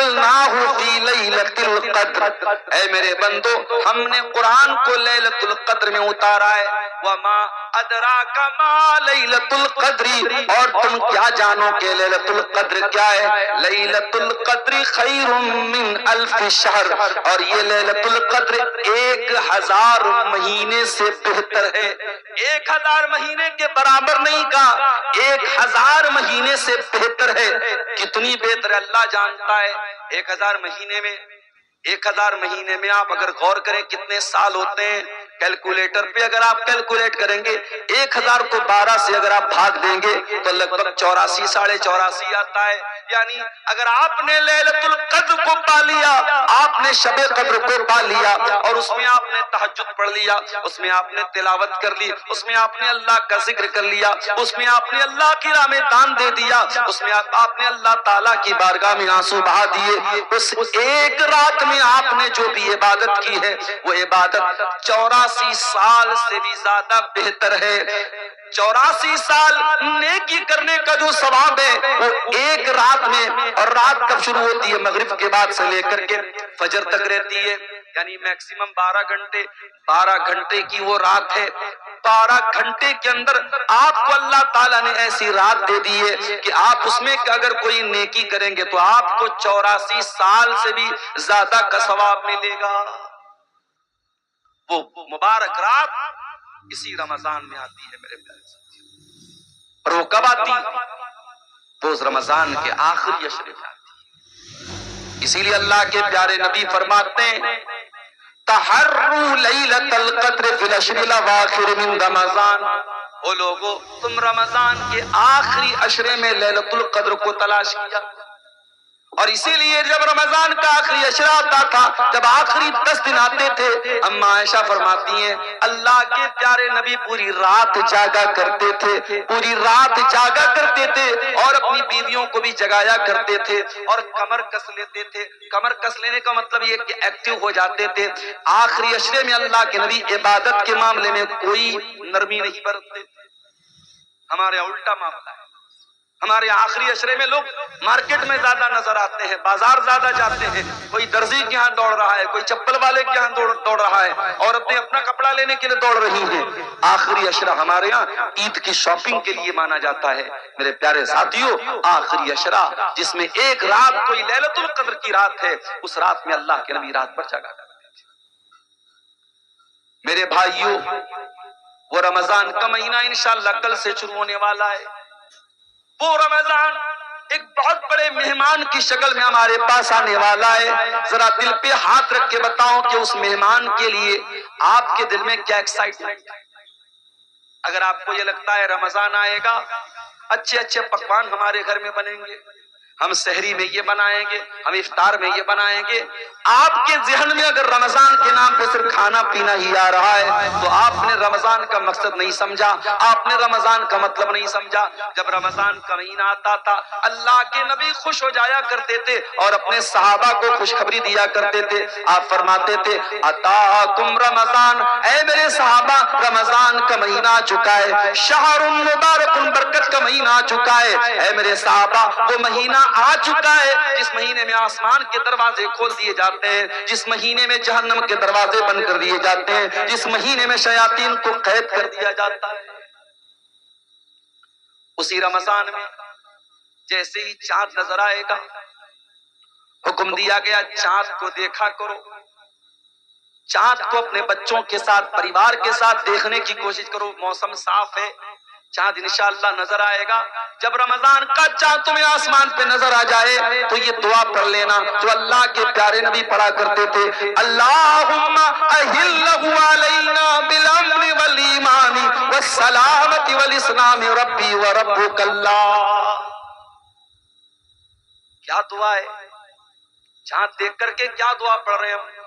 انزلناہ فی لیلۃ القدر، اے میرے بندو ہم نے قرآن کو لیلۃ القدر میں اتارا ہے۔ وما ادراک ما لیلۃ القدر، اور تم کیا جانو کہ لیلۃ القدر کیا ہے؟ لیلۃ القدر خیر من الف شہر، اور یہ لیلۃ القدر 1000 مہینے سے بہتر ہے۔ 1000 مہینے کے برابر نہیں کہا، 1000 مہینے سے بہتر ہے۔ کتنی بہتر ہے اللہ جانتا ہے۔ 1000 مہینے میں آپ اگر غور کریں کتنے سال ہوتے ہیں، کیلکولیٹر پہ اگر آپ کیلکولیٹ کریں گے 1000 کو 12 سے اگر آپ بھاگ دیں گے تو لگ بھگ 84 ساڑھے 84 آتا ہے۔ یعنی اگر آپ نے لیلۃ القدر کو پا لیا، آپ نے شب قدر کو پا لیا، اور اس میں آپ نے تہجد پڑھ لیا، اس میں آپ نے تلاوت کر لی، اس میں آپ نے اللہ کا ذکر کر لیا، اس میں آپ نے اللہ کی راہ میں دان دے دیا، اس میں آپ نے اللہ تعالیٰ کی بارگاہ میں آنسو بہا دیے، اس ایک رات میں آپ نے جو بھی عبادت کی ہے وہ عبادت 84 سال سے بھی زیادہ بہتر ہے۔ 84 سال نیکی کرنے کا جو ثواب ہے وہ ایک رات میں، اور رات کب شروع ہوتی ہے؟ مغرب کے بعد سے لے کر کے فجر تک رہتی ہے، یعنی میکسیمم 12 گھنٹے کی وہ رات ہے۔ 12 گھنٹے کے اندر آپ کو اللہ تعالیٰ نے ایسی رات دے دی ہے کہ آپ اس میں اگر کوئی نیکی کریں گے تو آپ کو 84 سال سے بھی زیادہ کا ثواب ملے گا۔ وہ مبارک رات اسی رمضان میں آتی ہے میرے پیارے ساتھیو، اور وہ کب آتی؟ وہ اس رمضان کے آخری عشرے میں آتی۔ اسی لیے اللہ کے پیارے نبی فرماتے ہیں تحروا لیلۃ القدر فی العشر الاواخر من رمضان، او لوگو تم رمضان کے آخری عشرے میں لیلۃ القدر کو تلاش کیا۔ اور اسی لیے جب رمضان کا آخری عشرہ آتا تھا، جب آخری 10 دن آتے تھے، اما عائشہ فرماتی ہیں اللہ کے پیارے نبی پوری رات جاگا کرتے تھے، پوری رات جاگا کرتے تھے، اور اپنی بیویوں کو بھی جگایا کرتے تھے، اور کمر کس لیتے تھے۔ کمر کس لینے کا مطلب یہ کہ ایکٹیو ہو جاتے تھے۔ آخری عشرے میں اللہ کے نبی عبادت کے معاملے میں کوئی نرمی نہیں برتتے۔ ہمارے الٹا معاملہ ہے۔ ہمارے آخری عشرے میں لوگ مارکیٹ میں زیادہ نظر آتے ہیں، بازار زیادہ جاتے ہیں، کوئی درزی کے ہاں دوڑ رہا ہے، کوئی چپل والے کے ہاں دوڑ رہا ہے، عورتیں اپنا کپڑا لینے کے لیے دوڑ رہی ہیں۔ آخری عشرہ ہمارے ہاں عید کی شاپنگ کے لیے مانا جاتا ہے۔ میرے پیارے ساتھیو، آخری عشرہ جس میں ایک رات کوئی لیلۃ القدر کی رات ہے، اس رات میں اللہ کے نبی رات بھر جاگا کرتے تھے۔ میرے بھائیو، وہ رمضان کا مہینہ انشاءاللہ کل سے شروع ہونے والا ہے۔ وہ رمضان ایک بہت بڑے مہمان کی شکل میں ہمارے پاس آنے والا ہے۔ ذرا دل پہ ہاتھ رکھ کے بتاؤ کہ اس مہمان کے لیے آپ کے دل میں کیا ایکسائٹمنٹ ہے؟ اگر آپ کو یہ لگتا ہے رمضان آئے گا، اچھے اچھے پکوان ہمارے گھر میں بنیں گے، ہم سحری میں یہ بنائیں گے، ہم افطار میں یہ بنائیں گے، آپ کے ذہن میں اگر رمضان کے نام پہ صرف کھانا پینا ہی آ رہا ہے تو آپ نے رمضان کا مقصد نہیں سمجھا، آپ نے رمضان کا مطلب نہیں سمجھا۔ جب رمضان کا مہینہ آتا تھا اللہ کے نبی خوش ہو جایا کرتے تھے اور اپنے صحابہ کو خوشخبری دیا کرتے تھے۔ آپ فرماتے تھے اتاکم رمضان، اے میرے صحابہ رمضان کا مہینہ آ چکا ہے، شہر مبارک برکت کا مہینہ آ چکا ہے، اے میرے صحابہ وہ مہینہ آ چکا ہے جس مہینے میں آسمان کے دروازے کھول دیے جاتے ہیں، جس مہینے میں جہنم کے دروازے بند کر دیے جاتے ہیں، جس مہینے میں شیاطین کو قید کر دیا جاتا ہے۔ اسی رمضان میں جیسے ہی چاند نظر آئے گا حکم دیا گیا چاند کو دیکھا کرو، چاند کو اپنے بچوں کے ساتھ پریوار کے ساتھ دیکھنے کی کوشش کرو۔ موسم صاف ہے، چاند انشاءاللہ نظر آئے گا۔ جب رمضان کا چاند تمہیں آسمان پہ نظر آ جائے تو یہ دعا پڑھ لینا جو اللہ کے پیارے نبی پڑھا کرتے تھے، اللہم اہلہ علینا بالامن والایمان والسلامت والاسلام ربی وربک اللہ۔ کیا دعا ہے؟ چاند دیکھ کر کے کیا دعا پڑھ رہے ہیں؟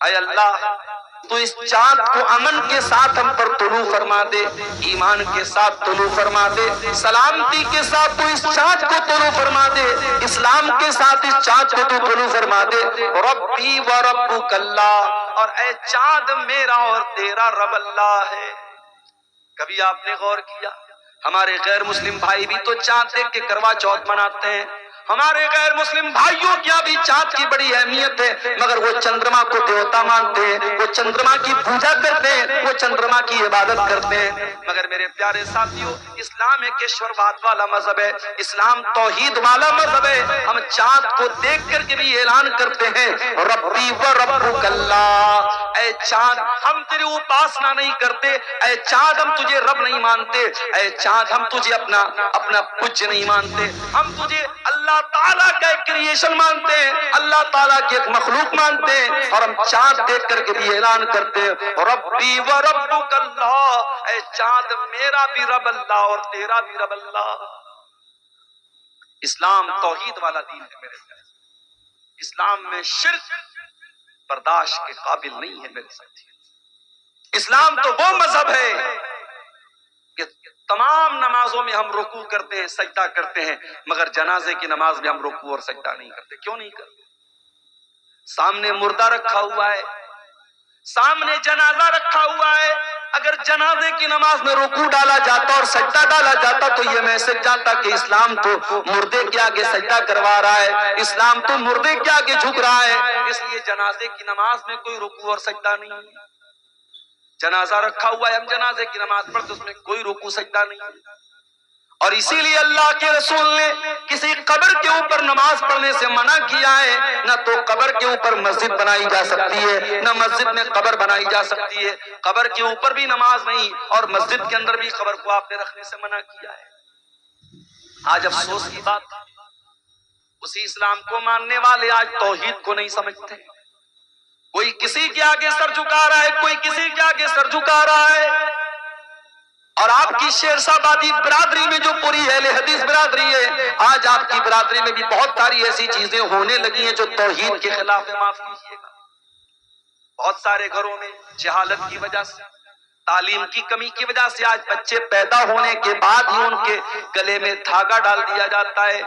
اے اللہ تو اس چاند کو امن کے ساتھ ہم پر طلوع فرما دے، ایمان کے ساتھ طلوع فرما دے، سلامتی کے ساتھ تو اس چاند کو طلوع فرما دے، اسلام کے ساتھ اس چاند کو تو طلوع فرما دے، ربی و ربک اللہ، اور اے چاند میرا اور تیرا رب اللہ ہے۔ کبھی آپ نے غور کیا ہمارے غیر مسلم بھائی بھی تو چاند دیکھ کے کروا چوتھ مناتے ہیں، ہمارے غیر مسلم بھائیوں کی بھی چاند کی بڑی اہمیت ہے، مگر وہ چندرما کو دیوتا مانتے ہیں، وہ چندرما کی پوجا کرتے ہیں، وہ چندرما کی عبادت کرتے ہیں۔ مگر میرے پیارے ساتھیوں، اسلام ایک ایشورواد والا مذہب ہے، اسلام توحید والا مذہب ہے۔ ہم چاند کو دیکھ کر کے بھی اعلان کرتے ہیں ربی و ربک اللہ، اے چاند ہم تیری اپاسنا نہیں کرتے، اے چاند ہم تجھے رب نہیں مانتے، اے چاند ہم تجھے اپنا پوجیہ نہیں مانتے، ہم تجھے اللہ تعالیٰ کا ایک کریشن مانتے ہیں، اللہ تعالیٰ کی ایک مخلوق مانتے ہیں، اور ہم چاند دیکھ کر کے بھی اعلان کرتے ہیں ربی و ربک اللہ، اے چاند میرا بھی رب اللہ اور تیرا بھی رب اللہ۔ اسلام توحید والا دین ہے میرے پیارے، اسلام میں شرک برداشت کے قابل نہیں ہے میرے ساتھی۔ اسلام تو وہ مذہب ہے کہ تمام نمازوں میں ہم رکوع کرتے ہیں، سجدہ کرتے ہیں، مگر جنازے کی نماز میں ہم رکوع اور سجدہ نہیں کرتے۔ کیوں نہیں کرتے؟ سامنے مردہ رکھا ہوا ہے، سامنے جنازہ رکھا ہوا ہے، اگر جنازے کی نماز میں رکوع ڈالا جاتا اور سجدہ ڈالا جاتا تو یہ میسج جاتا کہ اسلام تو مردے کے آگے سجدہ کروا رہا ہے، اسلام تو مردے کے آگے جھک رہا ہے۔ اس لیے جنازے کی نماز میں کوئی رکوع اور سجدہ نہیں ہے۔ جنازہ رکھا ہوا ہے، ہم جنازے کی نماز پڑھتے اس میں کوئی رکوع سجدہ نہیں ہے۔ اور اسی لیے اللہ کے رسول نے کسی قبر کے اوپر نماز پڑھنے سے منع کیا ہے، نہ تو قبر کے اوپر مسجد بنائی جا سکتی ہے، نہ مسجد میں قبر بنائی جا سکتی ہے، قبر کے اوپر بھی نماز نہیں، اور مسجد کے اندر بھی قبر کو آپ نے رکھنے سے منع کیا ہے۔ آج افسوس کی بات، اسی اسلام کو ماننے والے آج توحید کو نہیں سمجھتے، کوئی کسی کے آگے سر جھکا رہا ہے، کوئی کسی کے آگے سر جھکا رہا ہے۔ اور آپ کی شیرشاہ آبادی برادری میں جو پوری اہل حدیث برادری ہے، آج آپ کی برادری میں بھی بہت ساری ایسی چیزیں ہونے لگی ہیں جو توحید کے خلاف ہے، معاف کیجیے گا۔ بہت سارے گھروں میں جہالت کی وجہ سے، تعلیم کی کمی کی وجہ سے آج بچے پیدا ہونے کے بعد ہی ان کے گلے میں دھاگا ڈال دیا جاتا ہے۔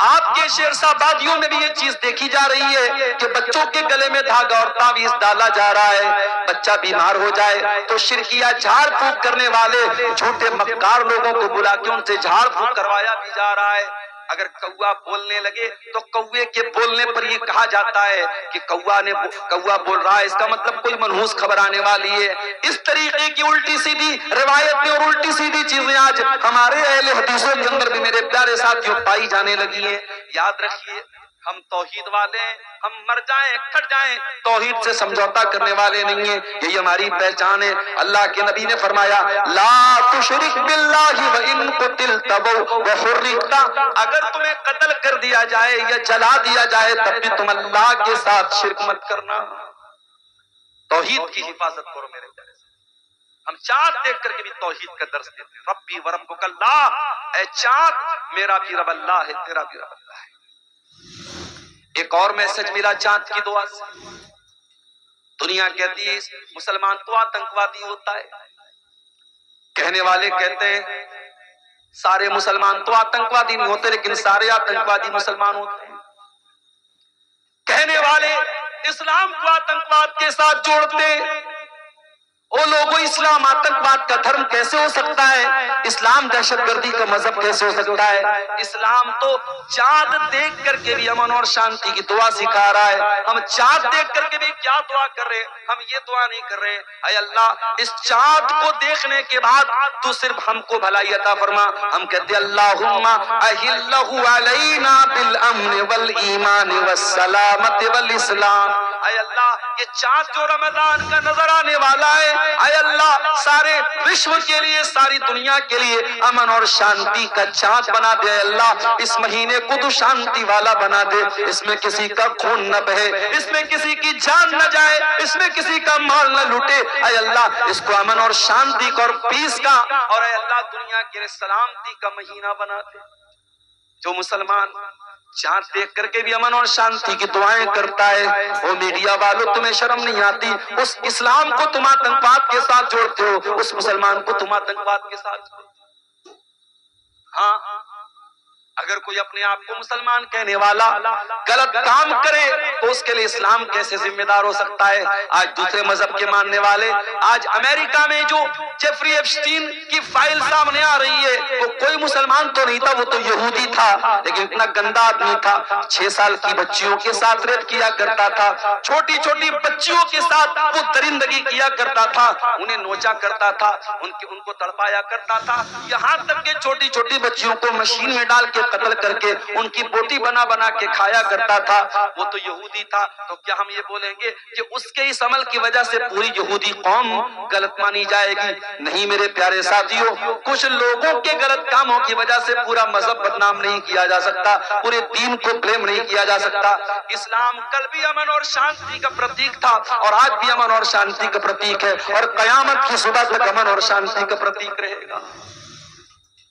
آپ کے شیرشاہ آبادیوں میں بھی یہ چیز دیکھی جا رہی ہے کہ بچوں کے گلے میں دھاگا اور تعویذ ڈالا جا رہا ہے، بچہ بیمار ہو جائے تو شرکیہ جھاڑ پھونک کرنے والے جھوٹے مکار لوگوں کو بلا کے ان سے جھاڑ پھونک کروایا بھی جا رہا ہے۔ اگر کوا بولنے لگے تو کوے کے بولنے پر یہ کہا جاتا ہے کہ کوا بول رہا ہے، اس کا مطلب کوئی منحوس خبر آنے والی ہے۔ اس طریقے کی الٹی سیدھی روایتیں اور الٹی سیدھی چیزیں آج ہمارے اہل حدیثوں کے اندر بھی میرے پیارے ساتھیوں پائی جانے لگی ہیں۔ یاد رکھیے، ہم توحید والے ہیں، ہم مر جائیں کٹ جائیں توحید سے سمجھوتا کرنے والے نہیں ہیں، یہی ہماری پہچان ہے۔ اللہ کے نبی نے فرمایا لا تشرک باللہ وان قتلت وحرقت، اگر تمہیں قتل کر دیا جائے یا جلا دیا جائے تب بھی تم اللہ کے ساتھ شرک مت کرنا۔ توحید کی حفاظت کرو میرے پیارے۔ ہم چاند دیکھ کر کے بھی توحید کا درس دیتے ہیں، ربی و ربک اللہ، اے چاند میرا بھی رب اللہ ہے، تیرا بھی رب اللہ ہے۔ ایک اور میسج ملا چاند کی دعا سے، دنیا کہتی ہے مسلمان تو آتنکوادی ہوتا ہے، کہنے والے کہتے ہیں سارے مسلمان تو آتنکوادی نہیں ہوتے لیکن سارے آتنکوادی مسلمان ہوتے ہیں، کہنے والے اسلام کو آتنکواد کے ساتھ جوڑتے ہیں۔ او لوگوں، اسلام آتنکواد کا دھرم کیسے ہو سکتا ہے؟ اسلام دہشت گردی کا مذہب کیسے ہو سکتا ہے؟ اسلام تو چاند دیکھ کر کے بھی امن اور شانتی کی دعا سکھا رہا ہے۔ ہم چاند دیکھ کر کے بھی کیا دعا کر رہے ہیں؟ ہم یہ دعا نہیں کر رہے ہیں اے اللہ اس چاند کو دیکھنے کے بعد تو صرف ہم کو بھلائی عطا فرما، ہم کہتے ہیں اللہم اہلہ علینا بالامن والایمان والسلامت والاسلام۔ اے اللہ یہ چاند جو رمضان کا نظر آنے والا ہے، اے اللہ سارے وشو کے لیے، ساری دنیا کے لیے امن اور شانتی کا چاند بنا دے۔ اے اللہ اس مہینے کو تو شانتی والا بنا دے، اس میں کسی کا خون نہ بہے، اس میں کسی کی جان نہ جائے، اس میں کسی کا مال نہ لوٹے۔ اے اللہ اس کو امن اور شانتی کا اور پیس کا، اور اے اللہ دنیا کے لیے سلامتی کا مہینہ بنا دے۔ جو مسلمان چاند دیکھ کر کے بھی امن اور شانتی کی دعائیں کرتا ہے، وہ میڈیا والوں تمہیں شرم نہیں آتی؟ اس اسلام کو تم آتنکواد کے ساتھ جوڑتے ہو، اس مسلمان کو تم آتنکواد کے ساتھ جوڑتے ہو۔ ہاں اگر کوئی اپنے آپ کو مسلمان کہنے والا غلط کام کرے تو اس کے لیے اسلام کیسے ذمہ دار ہو سکتا ہے؟ آج دوسرے مذہب کے ماننے والے، آج امریکہ میں جو جیفری ایپسٹین کی فائل سامنے آ رہی ہے، وہ کوئی مسلمان تو نہیں تھا، وہ تو یہودی تھا، لیکن اتنا گندا آدمی تھا، 6 سال کی بچیوں کے ساتھ ریپ کیا کرتا تھا، چھوٹی چھوٹی بچیوں کے ساتھ وہ درندگی کیا کرتا تھا، انہیں نوچا کرتا تھا، ان کو تڑپایا کرتا تھا، یہاں تک کہ چھوٹی چھوٹی بچیوں کو مشین میں ڈال کے قتل کر کے ان کی بوٹی بنا بنا کے کھایا کرتا تھا، وہ تو یہودی تھا۔ تو کیا ہم یہ بولیں گے کہ اس کے اس عمل کی وجہ سے پوری یہودی قوم غلط مانی جائے گی؟ نہیں میرے پیارے ساتھیوں، کچھ لوگوں کے غلط کاموں کی وجہ سے پورا مذہب بدنام نہیں کیا جا سکتا، پورے دین کو بلیم نہیں کیا جا سکتا۔ اسلام کل بھی امن اور شانتی کا پرتیک تھا اور آج بھی امن اور شانتی کا پرتیک ہے، اور قیامت کی صبح تک امن اور شانتی کا پرتیک رہے گا۔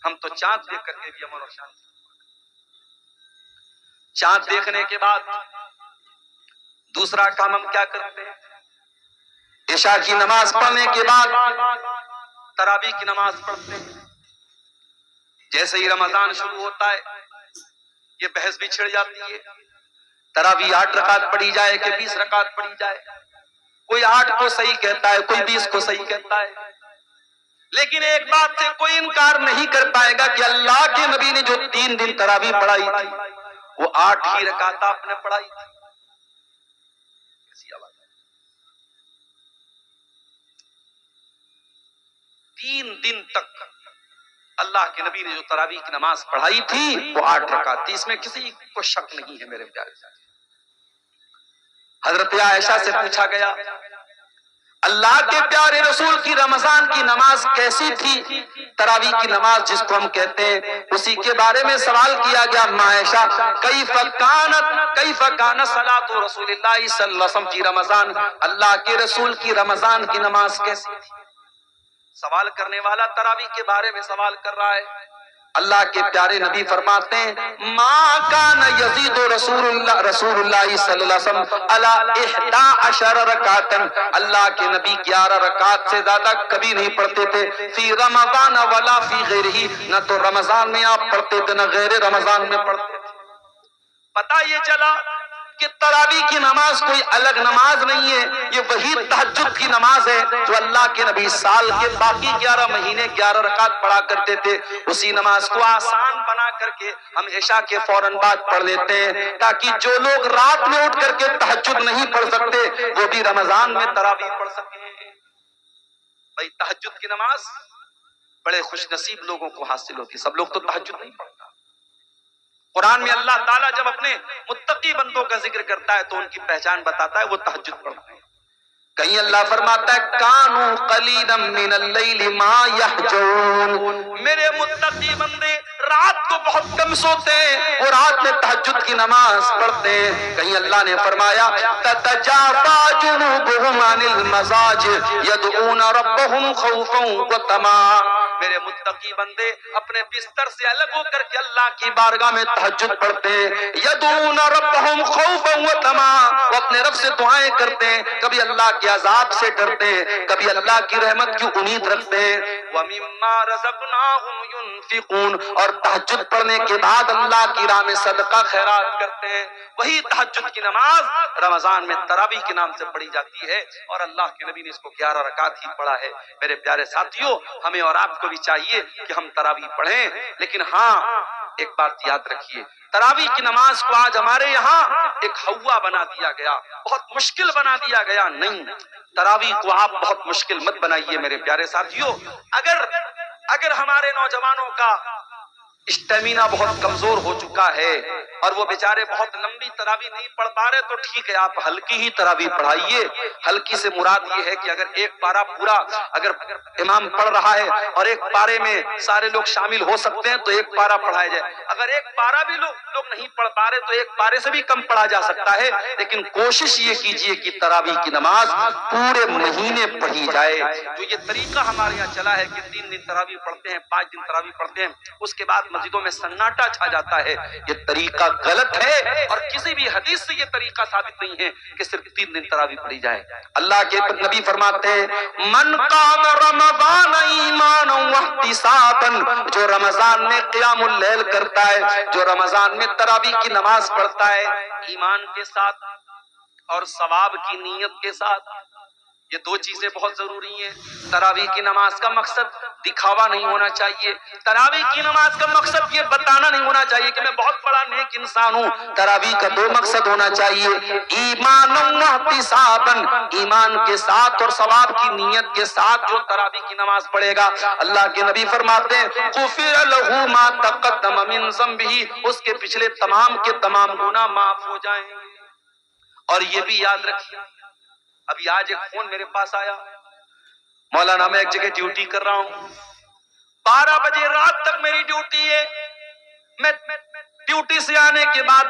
ہم تو چاند دیکھ کر کے بھی امن اور شانتی، چاند دیکھنے کے بعد دوسرا کام ہم کیا کرتے ہیں؟ عشاء کی نماز پڑھنے کے بعد تراویح کی نماز پڑھتے ہیں۔ جیسے ہی رمضان شروع ہوتا ہے یہ بحث بھی چھڑ جاتی ہے، تراویح 8 رکعت پڑھی جائے کہ 20 رکعت پڑھی جائے، کوئی 8 کو صحیح کہتا ہے، کوئی 20 کو صحیح کہتا ہے، لیکن ایک بات سے کوئی انکار نہیں کر پائے گا کہ اللہ کے نبی نے جو 3 دن تراویح پڑھائی تھی وہ 8 ہی رکعت آپ نے پڑھائی تھی۔ 3 دن تک اللہ کے نبی نے جو تراویح کی نماز پڑھائی تھی وہ 8 رکعت تھی، اس میں کسی کو شک نہیں ہے میرے پیارے ساتھی۔ حضرت عائشہ سے پوچھا گیا اللہ کے پیارے رسول کی رمضان کی نماز کیسی تھی؟ تراویح کی نماز جس کو ہم کہتے ہیں، اسی کے بارے میں سوال کیا گیا، عائشہ کیف کانت صلاۃ رسول اللہ صلی اللہ علیہ وسلم کی رمضان، اللہ کے رسول کی رمضان کی نماز کیسی تھی؟ سوال کرنے والا تراویح کے بارے میں سوال کر رہا ہے، اللہ کے پیارے نبی فرماتے ہیں ما کان یزید رسول اللہ صلی اللہ علیہ وسلم علی 11 رکعت، اللہ کے نبی 11 رکعت سے زیادہ کبھی نہیں پڑھتے تھے، فی رمضان ولا فی غیرہ، نہ تو رمضان میں آپ پڑھتے تھے نہ غیر رمضان میں پڑھتے تھے۔ پتہ یہ چلا کہ تراویح کی نماز کوئی الگ نماز نہیں ہے، یہ وہی تہجد کی نماز ہے جو اللہ کے نبی سال کے باقی 11 مہینے 11 رکعت پڑھا کرتے تھے، اسی نماز کو آسان بنا کر کے ہم عشاء کے فوراً بعد پڑھ لیتے ہیں تاکہ جو لوگ رات میں اٹھ کر کے تہجد نہیں پڑھ سکتے وہ بھی رمضان میں تراویح پڑھ سکیں۔ بھائی تہجد کی نماز بڑے خوش نصیب لوگوں کو حاصل ہوتی، سب لوگ تو تہجد نہیں پڑھتا۔ قرآن میں اللہ تعالیٰ جب اپنے متقی بندوں کا ذکر کرتا ہے تو ان کی پہچان بتاتا ہے، وہ تہجد پڑھتے ہیں۔ کہیں اللہ فرماتا ہے کانوا قلیلا من اللیل ما یہجعون، میرے متقی بندے رات کو بہت کم سوتے ہیں اور رات میں تہجد کی نماز پڑھتے ہیں۔ کہیں اللہ نے فرمایا تتجافی جنوبہم عن المضاجع یدعون ربہم خوفا وطمعا، میرے متقی بندے اپنے بستر سے الگ ہو کر کے اللہ کی بارگاہ میں تہجد پڑھتے ہیں، یدعون ربہم خوفا وطمعا، وہ اپنے رب سے دعائیں کرتے ہیں، کبھی اللہ کے عذاب سے ڈرتے ہیں، کبھی اللہ کی رحمت کی امید رکھتے ہیں، وَمِمَّا رَزَقْنَاهُمْ يُنْفِقُونَ، اور تہجد پڑھنے کے بعد اللہ کی راہ میں صدقہ خیرات کرتے ہیں۔ وہی تہجد کی نماز رمضان میں تراویح کے نام سے پڑھی جاتی ہے اور اللہ کے نبی نے اس کو 11 رکعت ہی پڑھا ہے۔ میرے پیارے ساتھیوں، ہمیں اور آپ کو بھی چاہیے کہ ہم تراویح پڑھیں، لیکن ہاں ایک بات یاد رکھیے، تراویح کی نماز کو آج ہمارے یہاں ایک ہوا بنا دیا گیا، بہت مشکل بنا دیا گیا۔ نہیں، تراویح کو آپ بہت مشکل مت بنائیے میرے پیارے ساتھیوں۔ اگر ہمارے نوجوانوں کا اسٹیمینا بہت کمزور ہو چکا ہے اور وہ بیچارے بہت لمبی تراویح نہیں پڑھ پا رہے تو ٹھیک ہے، آپ ہلکی ہی تراویح پڑھائیے۔ ہلکی سے مراد یہ ہے کہ اگر ایک پارہ پورا اگر امام پڑھ رہا ہے اور ایک پارے میں سارے لوگ شامل ہو سکتے ہیں تو ایک پارہ پڑھایا جائے، اگر ایک پارہ بھی لوگ نہیں پڑھ پا رہے تو ایک پارے سے بھی کم پڑھا جا سکتا ہے، لیکن کوشش یہ کیجئے کہ تراویح کی نماز پورے مہینے پڑھی جائے۔ جو یہ طریقہ ہمارے یہاں چلا ہے کہ 3 دن تراویح پڑھتے ہیں، 5 دن تراویح پڑھتے ہیں، اس کے بعد مسجدوں میں سناٹا چھا جاتا ہے، یہ طریقہ غلط ہے اور کسی بھی حدیث سے یہ طریقہ ثابت نہیں ہے کہ صرف 3 دن تراویح پڑھی جائے۔ اللہ کے نبی فرماتے ہیں من قام رمضان ایمانا واحتسابا، جو رمضان میں قیام اللیل کرتا ہے، جو رمضان میں تراویح کی نماز پڑھتا ہے ایمان کے ساتھ اور ثواب کی نیت کے ساتھ، یہ 2 چیزیں بہت ضروری ہیں۔ تراویح کی نماز کا مقصد دکھاوا نہیں ہونا چاہیے، تراویح کی نماز کا مقصد یہ بتانا نہیں ہونا چاہیے کہ میں بہت بڑا نیک انسان ہوں۔ تراویح کا 2 مقصد ہونا چاہیے، ایمان و احتسابا، ایمان کے ساتھ اور ثواب کی نیت کے ساتھ جو تراویح کی نماز پڑھے گا، اللہ کے نبی فرماتے ہیں غفر لہ ما تقدم من ذنبہ، اس کے پچھلے تمام کے تمام گناہ معاف ہو جائیں گے۔ اور یہ بھی یاد رکھیے، ابھی آج ایک فون میرے پاس آیا، مولانا میں ایک جگہ ڈیوٹی کر رہا ہوں، 12 بجے رات تک میری ڈیوٹی ہے، میں ڈیوٹی سے آنے کے بعد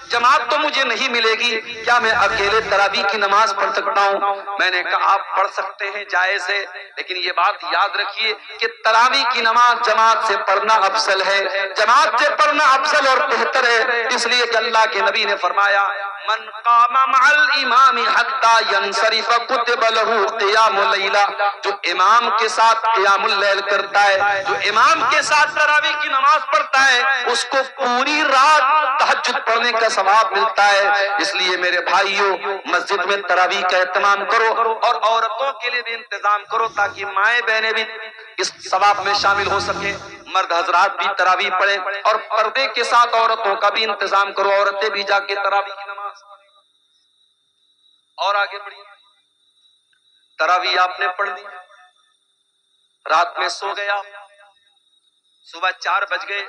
جماعت تو مجھے نہیں ملے گی، کیا میں اکیلے تراویح کی نماز پڑھ سکتا ہوں؟ میں نے کہا آپ پڑھ سکتے ہیں، جائز ہے، لیکن یہ بات یاد رکھیے کہ تراویح کی نماز جماعت سے پڑھنا افضل ہے، جماعت سے پڑھنا افضل اور بہتر ہے، اس لیے کہ اللہ کے نبی نے فرمایا من قام مع الامام حتى ينصرف كتب له قيام الليل، جو امام کے ساتھ قیام اللیل کرتا ہے، جو امام کے ساتھ تراویح کی نماز پڑھتا ہے، اس کو پوری رات تہجد پڑھنے کا ثواب ملتا ہے۔ اس لیے میرے بھائیوں، مسجد میں تراویح کا اہتمام کرو اور عورتوں کے لیے بھی انتظام کرو تاکہ مائیں بہنیں بھی اس ثواب میں شامل ہو سکیں، مرد حضرات بھی تراویح پڑھیں، اور پردے کے ساتھ عورتوں کا بھی انتظام کرو، عورتیں بھی جا کے تراویح کی نماز۔ اور آگے بڑھیے، تراویح آپ نے پڑھ لی، رات میں سو گیا، صبح 4 بج گئے،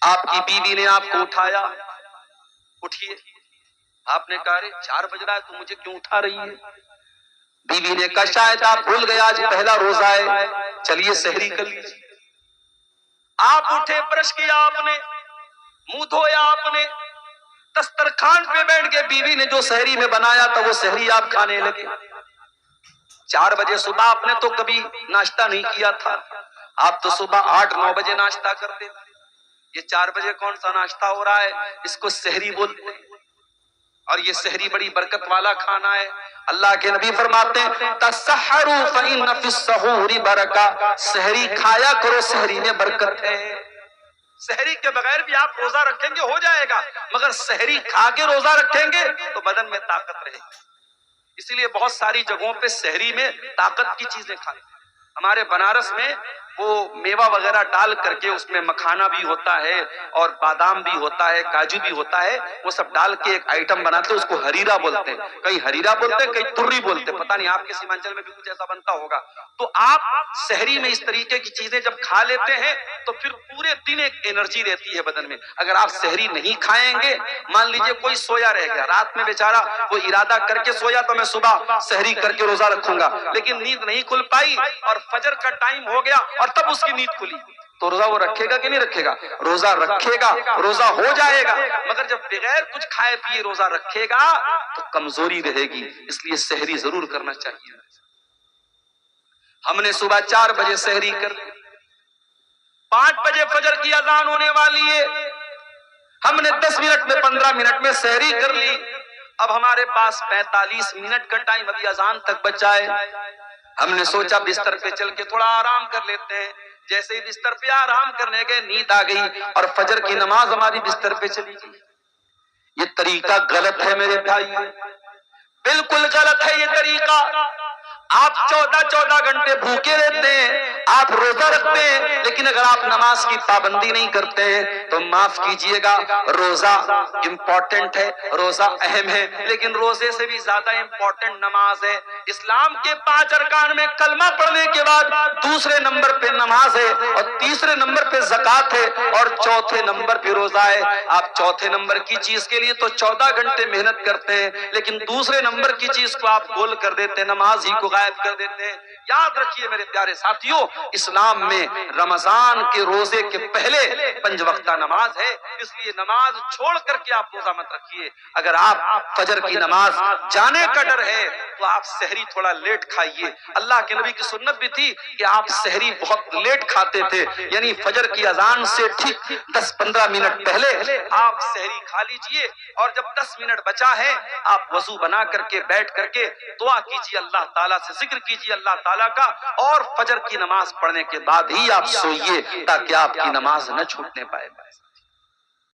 آپ کی بیوی نے آپ کو اٹھایا، اٹھیے، آپ نے کہا 4 بج رہا ہے تو مجھے کیوں اٹھا رہی ہے؟ بیوی نے کہا شاید آپ بھول گئے آج پہلا روزہ ہے، چلیے سحری کر لیجیے۔ آپ اٹھے، برش کیا آپ نے، منہ دھویا آپ نے، دسترخوان پہ بیٹھ کے بیوی نے جو سحری میں بنایا تھا وہ سحری آپ کھانے لگے۔ 4 بجے صبح آپ نے تو کبھی ناشتہ نہیں کیا تھا، آپ تو صبح 8-9 بجے ناشتہ کرتے تھے، یہ 4 بجے کون سا ناشتہ ہو رہا ہے؟ اس کو سحری بولتے ہیں، اور یہ سحری بڑی برکت والا کھانا ہے۔ اللہ کے نبی فرماتے ہیں تسحروا فإن فی السحور برکہ، سحری کھایا کرو، سحری میں برکت ہے۔ سحری کے بغیر بھی آپ روزہ رکھیں گے ہو جائے گا، مگر سحری کھا کے روزہ رکھیں گے تو بدن میں طاقت رہے گی۔ اسی لیے بہت ساری جگہوں پہ سحری میں طاقت کی چیزیں کھائیں۔ ہمارے بنارس میں وہ میوہ وغیرہ ڈال کر کے اس میں مکھانا بھی ہوتا ہے اور بادام بھی ہوتا ہے، کاجو بھی ہوتا ہے، وہ سب ڈال کے ایک آئٹم بناتے ہیں، اس کو ہریرا بولتے ہیں، کئی ہریرا بولتے ہیں کئی تری بولتے ہیں، پتہ نہیں آپ کے سیمانچل میں بھی کچھ ایسا بنتا ہوگا۔ تو آپ سحری میں اس طریقے کی چیزیں جب کھا لیتے ہیں تو پھر پورے دن ایک انرجی رہتی ہے بدن میں۔ اگر آپ سحری نہیں کھائیں گے، مان لیجئے کوئی سویا رہ گیا رات میں، بیچارہ وہ ارادہ کر کے سویا تو میں صبح سحری کر کے روزہ رکھوں گا، لیکن نیند نہیں کھل پائی اور فجر کا ٹائم ہو گیا اور تب اس کی نیند کھلی، تو روزہ وہ رکھے گا کہ نہیں رکھے گا؟ روزہ رکھے گا، روزہ ہو جائے گا، مگر جب بغیر کچھ کھائے پیے روزہ رکھے گا تو کمزوری رہے گی، اس لیے سحری ضرور کرنا چاہیے۔ ہم نے صبح 4 بجے سحری کر لی، 5 بجے فجر کی اذان ہونے والی ہے، ہم نے 10 منٹ میں 15 منٹ میں سحری کر لی، اب ہمارے پاس 45 منٹ کا ٹائم ابھی اذان تک بچا ہے۔ ہم نے سوچا بستر پہ چل کے تھوڑا آرام کر لیتے ہیں، جیسے ہی بستر پہ آرام کرنے گئے نیند آ گئی اور فجر کی نماز ہماری بستر پہ چلی گئی۔ یہ طریقہ غلط ہے میرے بھائی، بالکل غلط ہے یہ طریقہ۔ آپ 14 گھنٹے بھوکے رہتے ہیں، آپ روزہ رکھتے ہیں، لیکن اگر آپ نماز کی پابندی نہیں کرتے ہیں تو معاف کیجئے گا، روزہ امپورٹنٹ ہے، روزہ اہم ہے، لیکن روزے سے بھی زیادہ امپورٹنٹ نماز ہے۔ اسلام کے 5 ارکان میں کلمہ پڑھنے کے بعد دوسرے نمبر پہ نماز ہے اور تیسرے نمبر پہ زکوٰۃ ہے اور چوتھے نمبر پہ روزہ ہے۔ آپ چوتھے نمبر کی چیز کے لیے تو 14 گھنٹے محنت کرتے ہیں، لیکن دوسرے نمبر کی چیز کو آپ گول کر دیتے ہیں، نماز ہی کو غائب کر دیتے ہیں۔ یاد رکھیے میرے پیارے ساتھیوں، اسلام میں رمضان کے روزے کے پہلے 5 وقتہ نماز ہے، اس لیے نماز چھوڑ کر کے آپ روزہ مت رکھیے۔ اگر آپ فجر کی نماز جانے کا ڈر ہے تو آپ سحری تھوڑا لیٹ کھائیے۔ اللہ کے نبی کی سنت بھی تھی کہ آپ سحری بہت لیٹ کھاتے تھے، یعنی فجر کی اذان سے ٹھیک 10-15 منٹ پہلے آپ سحری کھا لیجئے، اور جب 10 منٹ بچا ہے آپ وضو بنا کر کے بیٹھ کر کے دعا کیجئے، اللہ تعالیٰ سے ذکر کیجئے اللہ تعالیٰ کا، اور فجر کی نماز پڑھنے کے بعد ہی آپ سوئیے تاکہ آپ کی نماز نہ چھوٹنے پائے۔